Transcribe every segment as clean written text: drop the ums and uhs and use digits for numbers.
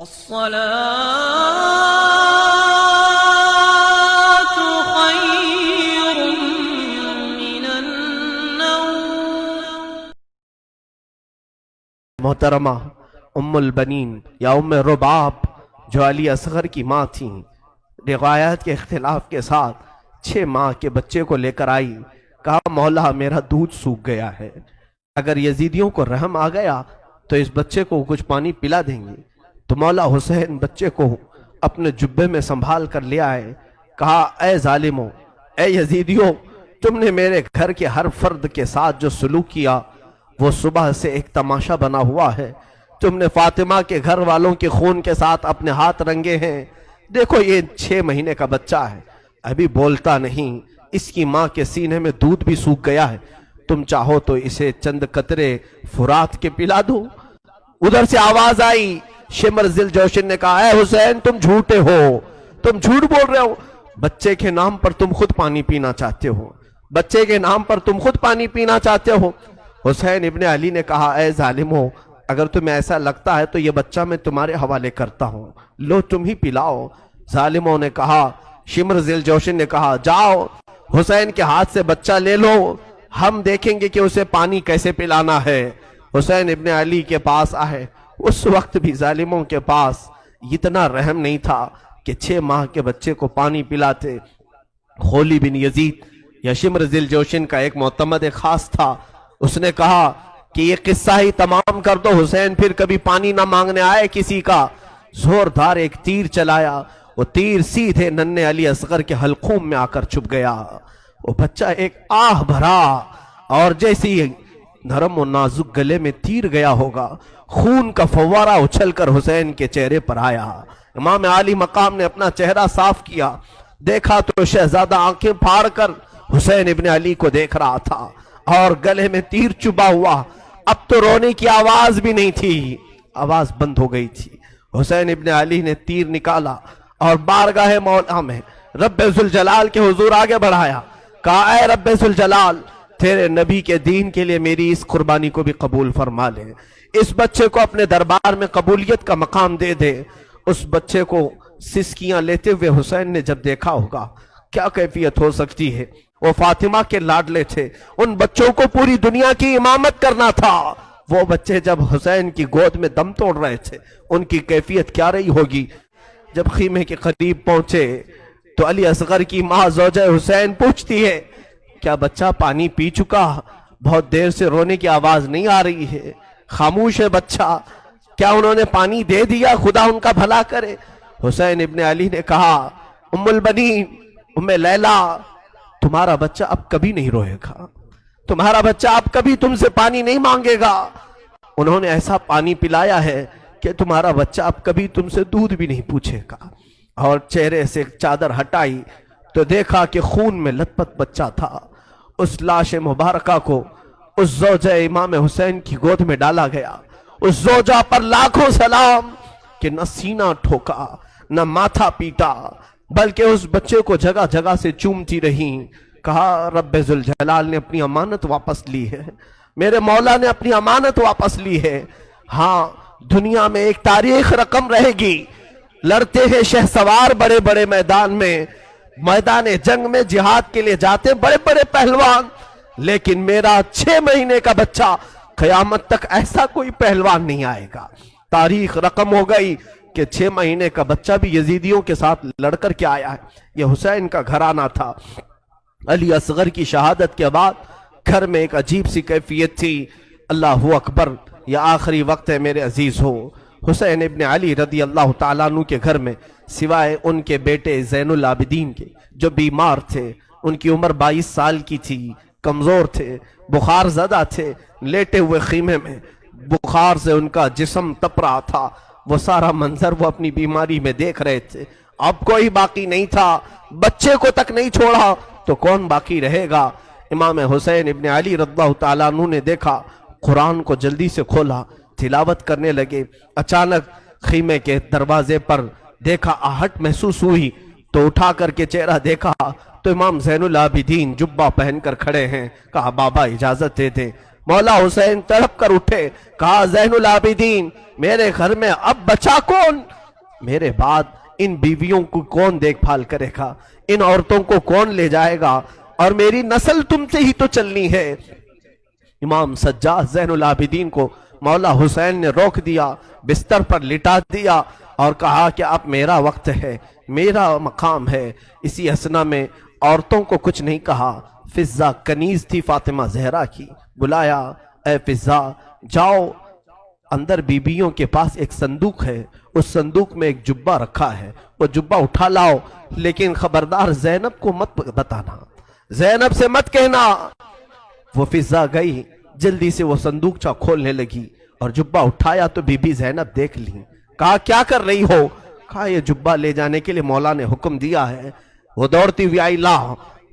الصلاة خير من النوم۔ محترمہ ام البنین یا ام رباب جو علی اصغر کی ماں تھیں، روایات کے اختلاف کے ساتھ 6 ماہ کے بچے کو لے کر آئی، کہا مولا میرا دودھ سوکھ گیا ہے، اگر یزیدیوں کو رحم آ گیا تو اس بچے کو کچھ پانی پلا دیں گے۔ تو مولا حسین بچے کو اپنے جبے میں سنبھال کر لے آئے، کہا اے ظالموں، اے یزیدیوں، تم نے میرے گھر کے ہر فرد کے ساتھ جو سلوک کیا وہ صبح سے ایک تماشا بنا ہوا ہے۔ تم نے فاطمہ کے گھر والوں کے خون کے ساتھ اپنے ہاتھ رنگے ہیں، دیکھو یہ 6 مہینے کا بچہ ہے، ابھی بولتا نہیں، اس کی ماں کے سینے میں دودھ بھی سوکھ گیا ہے، تم چاہو تو اسے چند قطرے فرات کے پلا دو۔ ادھر سے آواز آئی، شمر ذی الجوشن نے کہا اے حسین تم جھوٹے ہو، تم جھوٹ بول رہے ہو، بچے کے نام پر تم خود پانی پینا چاہتے ہو، بچے کے نام پر تم خود پانی پینا چاہتے ہو۔ حسین ابن علی نے کہا اے ظالمو، اگر تمہیں ایسا لگتا ہے تو یہ بچہ میں تمہارے حوالے کرتا ہوں، لو تم ہی پلاؤ۔ ظالموں نے کہا، شمر ذی الجوشن نے کہا جاؤ حسین کے ہاتھ سے بچہ لے لو، ہم دیکھیں گے کہ اسے پانی کیسے پلانا ہے۔ حسین ابن علی کے پاس آئے، اس وقت بھی ظالموں کے پاس اتنا رحم نہیں تھا کہ 6 ماہ کے بچے کو پانی پلاتے۔ خولی بن یزید یا شمر ذی الجوشن کا ایک معتمد خاص تھا، اس نے کہا کہ یہ قصہ ہی تمام کر دو، حسین پھر کبھی پانی نہ مانگنے آئے کسی کا۔ زوردار ایک تیر چلایا، وہ تیر سیدھے ننھے علی اصغر کے حلقوم میں آ کر چھپ گیا۔ وہ بچہ ایک آہ بھرا اور جیسی نرم و نازک گلے میں تیر گیا ہوگا، خون کا فوارہ اچھل کر حسین کے چہرے پر آیا۔ امام عالی مقام نے اپنا چہرہ صاف کیا، دیکھا تو شہزادہ آنکھیں پھاڑ کر حسین ابن علی کو دیکھ رہا تھا اور گلے میں تیر چبا ہوا، اب تو رونے کی آواز بھی نہیں تھی، آواز بند ہو گئی تھی۔ حسین ابن علی نے تیر نکالا اور بارگاہ مولا میں رب ذوالجلال کے حضور آگے بڑھایا، کہا اے رب ذوالجلال، تیرے نبی کے دین کے لیے میری اس قربانی کو بھی قبول فرما لے، اس بچے کو اپنے دربار میں قبولیت کا مقام دے دے۔ اس بچے کو سسکیاں لیتے ہوئے حسین نے جب دیکھا ہوگا، کیا کیفیت ہو سکتی ہے، وہ فاطمہ کے لاڈلے تھے، ان بچوں کو پوری دنیا کی امامت کرنا تھا، وہ بچے جب حسین کی گود میں دم توڑ رہے تھے ان کی کیفیت کیا رہی ہوگی۔ جب خیمے کے قریب پہنچے تو علی اصغر کی ماں زوجہ حسین پوچھتی ہے کیا بچہ پانی پی چکا؟ بہت دیر سے رونے کی آواز نہیں آ رہی ہے، خاموش ہے بچہ، کیا انہوں نے پانی دے دیا؟ خدا ان کا بھلا کرے۔ حسین ابن علی نے کہا ام البنین، ام لیلا، تمہارا بچہ اب کبھی نہیں روئے گا، تمہارا بچہ اب کبھی تم سے پانی نہیں مانگے گا، انہوں نے ایسا پانی پلایا ہے کہ تمہارا بچہ اب کبھی تم سے دودھ بھی نہیں پوچھے گا۔ اور چہرے سے چادر ہٹائی تو دیکھا کہ خون میں لت پت بچہ تھا۔ اس لاش مبارکہ کو اس زوجہ امام حسین کی گود میں ڈالا گیا، اس زوجہ پر لاکھوں سلام کہ نہ سینہ ٹھوکا نہ ماتھا پیٹا، بلکہ اس بچے کو جگہ جگہ سے چومتی رہیں۔ کہا رب ذوالجلال نے اپنی امانت واپس لی ہے، میرے مولا نے اپنی امانت واپس لی ہے۔ ہاں دنیا میں ایک تاریخ رقم رہے گی، لڑتے ہیں شہسوار بڑے بڑے میدان میں، میدان جنگ میں جہاد کے لیے جاتے بڑے بڑے پہلوان، لیکن میرا 6 مہینے کا بچہ قیامت تک ایسا کوئی پہلوان نہیں آئے گا۔ تاریخ رقم ہو گئی کہ 6 مہینے کا بچہ بھی یزیدیوں کے ساتھ لڑ کر کے آیا ہے۔ یہ حسین کا گھرانہ تھا۔ علی اصغر کی شہادت کے بعد گھر میں ایک عجیب سی کیفیت تھی۔ اللہ اکبر، یہ آخری وقت ہے میرے عزیز ہو۔ حسین ابن علی رضی اللہ تعالیٰ عنہ کے گھر میں سوائے ان کے بیٹے زین العابدین کے جو بیمار تھے، ان کی عمر 22 سال کی تھی، کمزور تھے، بخار زدہ تھے، لیٹے ہوئے خیمے میں بخار سے ان کا جسم تپ رہا تھا، وہ سارا منظر وہ اپنی بیماری میں دیکھ رہے تھے۔ اب کوئی باقی نہیں تھا، بچے کو تک نہیں چھوڑا تو کون باقی رہے گا۔ امام حسین ابن علی رضی اللہ تعالیٰ عنہ نے دیکھا، قرآن کو جلدی سے کھولا، تلاوت کرنے لگے۔ اچانک خیمے کے دروازے پر دیکھا، آہٹ محسوس ہوئی تو اٹھا کر کے چہرہ دیکھا تو امام زین العابدین جبہ پہن کر کھڑے ہیں۔ کہا بابا اجازت دے دیں، مولا حسین تڑپ کر اٹھے، کہا زین العابدین میرے گھر میں اب بچا کون؟ میرے بعد ان بیویوں کو کون دیکھ بھال کرے گا؟ ان عورتوں کو کون لے جائے گا؟ اور میری نسل تم سے ہی تو چلنی ہے۔ امام سجاد زین العابدین کو مولا حسین نے روک دیا، بستر پر لٹا دیا اور کہا کہ اب میرا وقت ہے، میرا مقام ہے۔ اسی اسنا میں عورتوں کو کچھ نہیں کہا۔ فضہ کنیز تھی فاطمہ زہرا کی، بلایا، اے فضہ جاؤ، اندر بیبیوں کے پاس ایک صندوق ہے، اس صندوق میں ایک جبہ رکھا ہے، وہ جبہ اٹھا لاؤ، لیکن خبردار زینب کو مت بتانا، زینب سے مت کہنا۔ وہ فضہ گئی، جلدی سے وہ صندوق کھولنے لگی اور جبہ اٹھایا تو بی بی زینب دیکھ لی۔ کہا کیا کر رہی ہو؟ کہا یہ جبہ لے جانے کے لیے مولا نے حکم دیا ہے۔ وہ دوڑتی ہوئی آئی، لا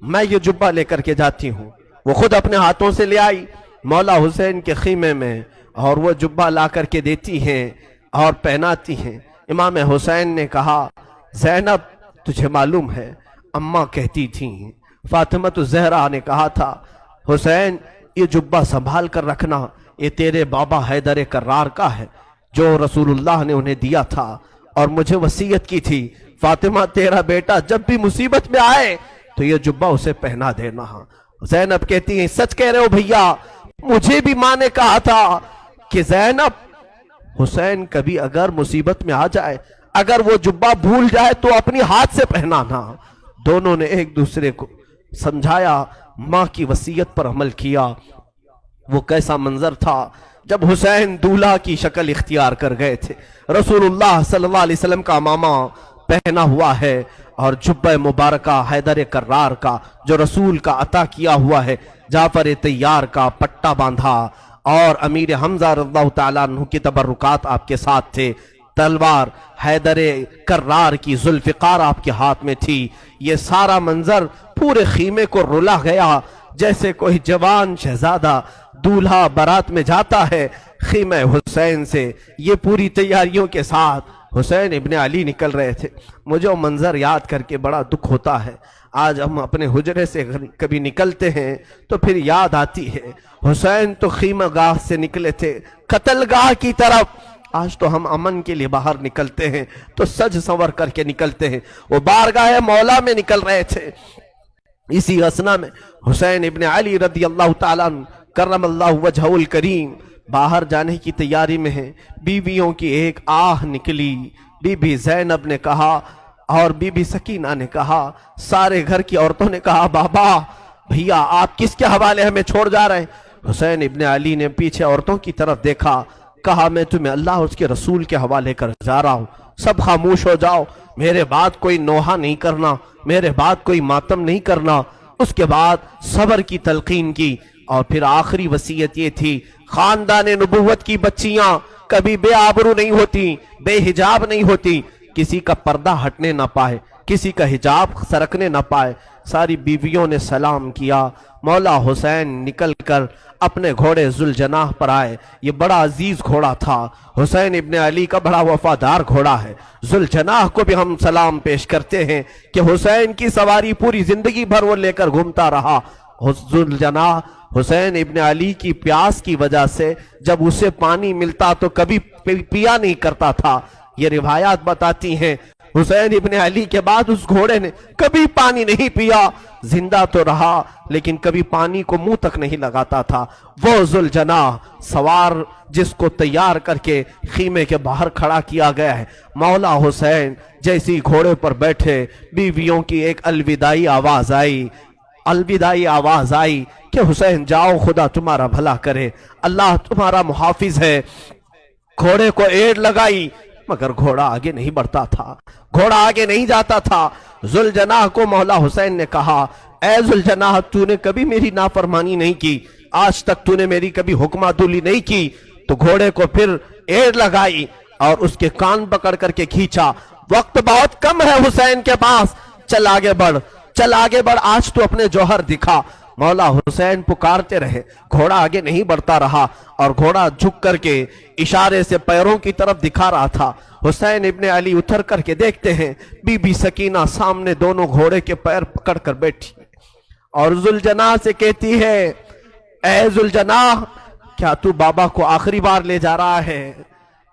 میں یہ جبہ لے کر کے جاتی ہوں۔ وہ خود اپنے ہاتھوں سے لے آئی مولا حسین کے خیمے میں، اور وہ جبہ لا کر کے دیتی ہیں اور پہناتی ہیں۔ امام حسین نے کہا زینب تجھے معلوم ہے اماں کہتی تھیں، فاطمہ الزہرا نے کہا تھا حسین یہ جبہ سنبھال کر رکھنا، یہ تیرے بابا حیدر کرار کا ہے جو رسول اللہ نے انہیں دیا تھا، اور مجھے وصیت کی تھی فاطمہ تیرا بیٹا جب بھی مصیبت میں آئے تو یہ جبہ اسے پہنا دینا۔ زینب کہتی ہیں سچ کہہ رہے ہو بھیا، مجھے بھی ماں نے کہا تھا کہ زینب حسین کبھی اگر مصیبت میں آ جائے، اگر وہ جبہ بھول جائے تو اپنی ہاتھ سے پہنانا۔ دونوں نے ایک دوسرے کو سمجھایا، ماں کی وصیت پر عمل کیا۔ وہ کیسا منظر تھا جب حسین دولہا کی شکل اختیار کر گئے تھے، رسول اللہ صلی اللہ علیہ وسلم کا امامہ پہنا ہوا ہے اور جبہ مبارکہ حیدر کرار کا جو رسول کا عطا کیا ہوا ہے، جعفر طیار کا پٹا باندھا، اور امیر حمزہ رضی اللہ تعالیٰ عنہ کی تبرکات آپ کے ساتھ تھے، تلوار حیدر کرار کی ذوالفقار آپ کے ہاتھ میں تھی۔ یہ سارا منظر پورے خیمے کو رلا گیا، جیسے کوئی جوان شہزادہ دولہا بارات میں جاتا ہے خیمہ حسین سے۔ یہ پوری تیاریوں کے ساتھ حسین ابن علی نکل رہے تھے۔ مجھے وہ منظر یاد کر کے بڑا دکھ ہوتا ہے۔ آج ہم اپنے حجرے سے کبھی نکلتے ہیں تو پھر یاد آتی ہے حسین تو خیمہ گاہ سے نکلے تھے قتل گاہ کی طرف، آج تو ہم امن کے لیے باہر نکلتے ہیں تو سج سنور کر کے نکلتے ہیں، وہ بارگاہ مولا میں نکل رہے تھے۔ اسی اسنا میں حسین ابن علی رضی اللہ تعالیٰ عنہ کرم اللہ وجہہ الکریم باہر جانے کی تیاری میں ہیں۔ بیویوں کی ایک آہ نکلی، بی بی زینب نے کہا اور بی بی سکینہ نے کہا، سارے گھر کی عورتوں نے کہا بابا بھیا آپ کس کے حوالے ہمیں چھوڑ جا رہے ہیں؟ حسین ابن علی نے پیچھے عورتوں کی طرف دیکھا، کہا میں تمہیں اللہ اور اس کے رسول کے حوالے کر جا رہا ہوں، سب خاموش ہو جاؤ، میرے بعد کوئی نوحہ نہیں کرنا، میرے بعد کوئی ماتم نہیں کرنا۔ اس کے بعد صبر کی تلقین کی، اور پھر آخری وصیت یہ تھی خاندان نبوت کی بچیاں کبھی بے آبرو نہیں ہوتی، بے حجاب نہیں ہوتی، کسی کا پردہ ہٹنے نہ پائے، کسی کا حجاب سرکنے نہ پائے۔ ساری بیویوں نے سلام کیا، مولا حسین نکل کر اپنے گھوڑے ذوالجناح پر آئے۔ یہ بڑا عزیز گھوڑا تھا، حسین ابن علی کا بڑا وفادار گھوڑا ہے۔ ذوالجناح کو بھی ہم سلام پیش کرتے ہیں کہ حسین کی سواری پوری زندگی بھر وہ لے کر گھومتا رہا۔ ذوالجناح حسین ابن علی کی پیاس کی وجہ سے جب اسے پانی ملتا تو کبھی پیا نہیں کرتا تھا۔ یہ روایات بتاتی ہیں حسین ابن علی کے بعد اس گھوڑے نے کبھی پانی نہیں پیا، زندہ تو رہا لیکن کبھی پانی کو منہ تک نہیں لگاتا تھا۔ وہ ذوالجناح سوار جس کو تیار کر کے خیمے کے باہر کھڑا کیا گیا ہے، مولا حسین جیسی گھوڑے پر بیٹھے، بیویوں کی ایک الوداعی آواز آئی، کہ حسین جاؤ خدا تمہارا بھلا کرے، اللہ تمہارا محافظ ہے۔ گھوڑے کو ایڑ لگائی مگر گھوڑا آگے نہیں بڑھتا تھا، گھوڑا آگے نہیں جاتا تھا۔ ذوالجناح کو مولا حسین نے کہا اے ذوالجناح تو نے کبھی میری نافرمانی نہیں کی، آج تک تو نے میری کبھی حکمہ دولی نہیں کی۔ تو گھوڑے کو پھر ایڑ لگائی اور اس کے کان پکڑ کر کے کھینچا، وقت بہت کم ہے حسین کے پاس، چل آگے بڑھ، چل آگے بڑھ، آج تو اپنے جوہر دکھا۔ مولا حسین پکارتے رہے، گھوڑا آگے نہیں بڑھتا رہا اور گھوڑا جھک کر کے اشارے سے پیروں کی طرف دکھا رہا تھا۔ حسین ابن علی اتر کر کے دیکھتے ہیں بی بی سکینہ سامنے دونوں گھوڑے کے پیر پکڑ کر بیٹھی اور ذوالجناح سے کہتی ہے اے ذوالجناح کیا تو بابا کو آخری بار لے جا رہا ہے؟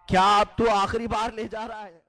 کیا اب تو آخری بار لے جا رہا ہے؟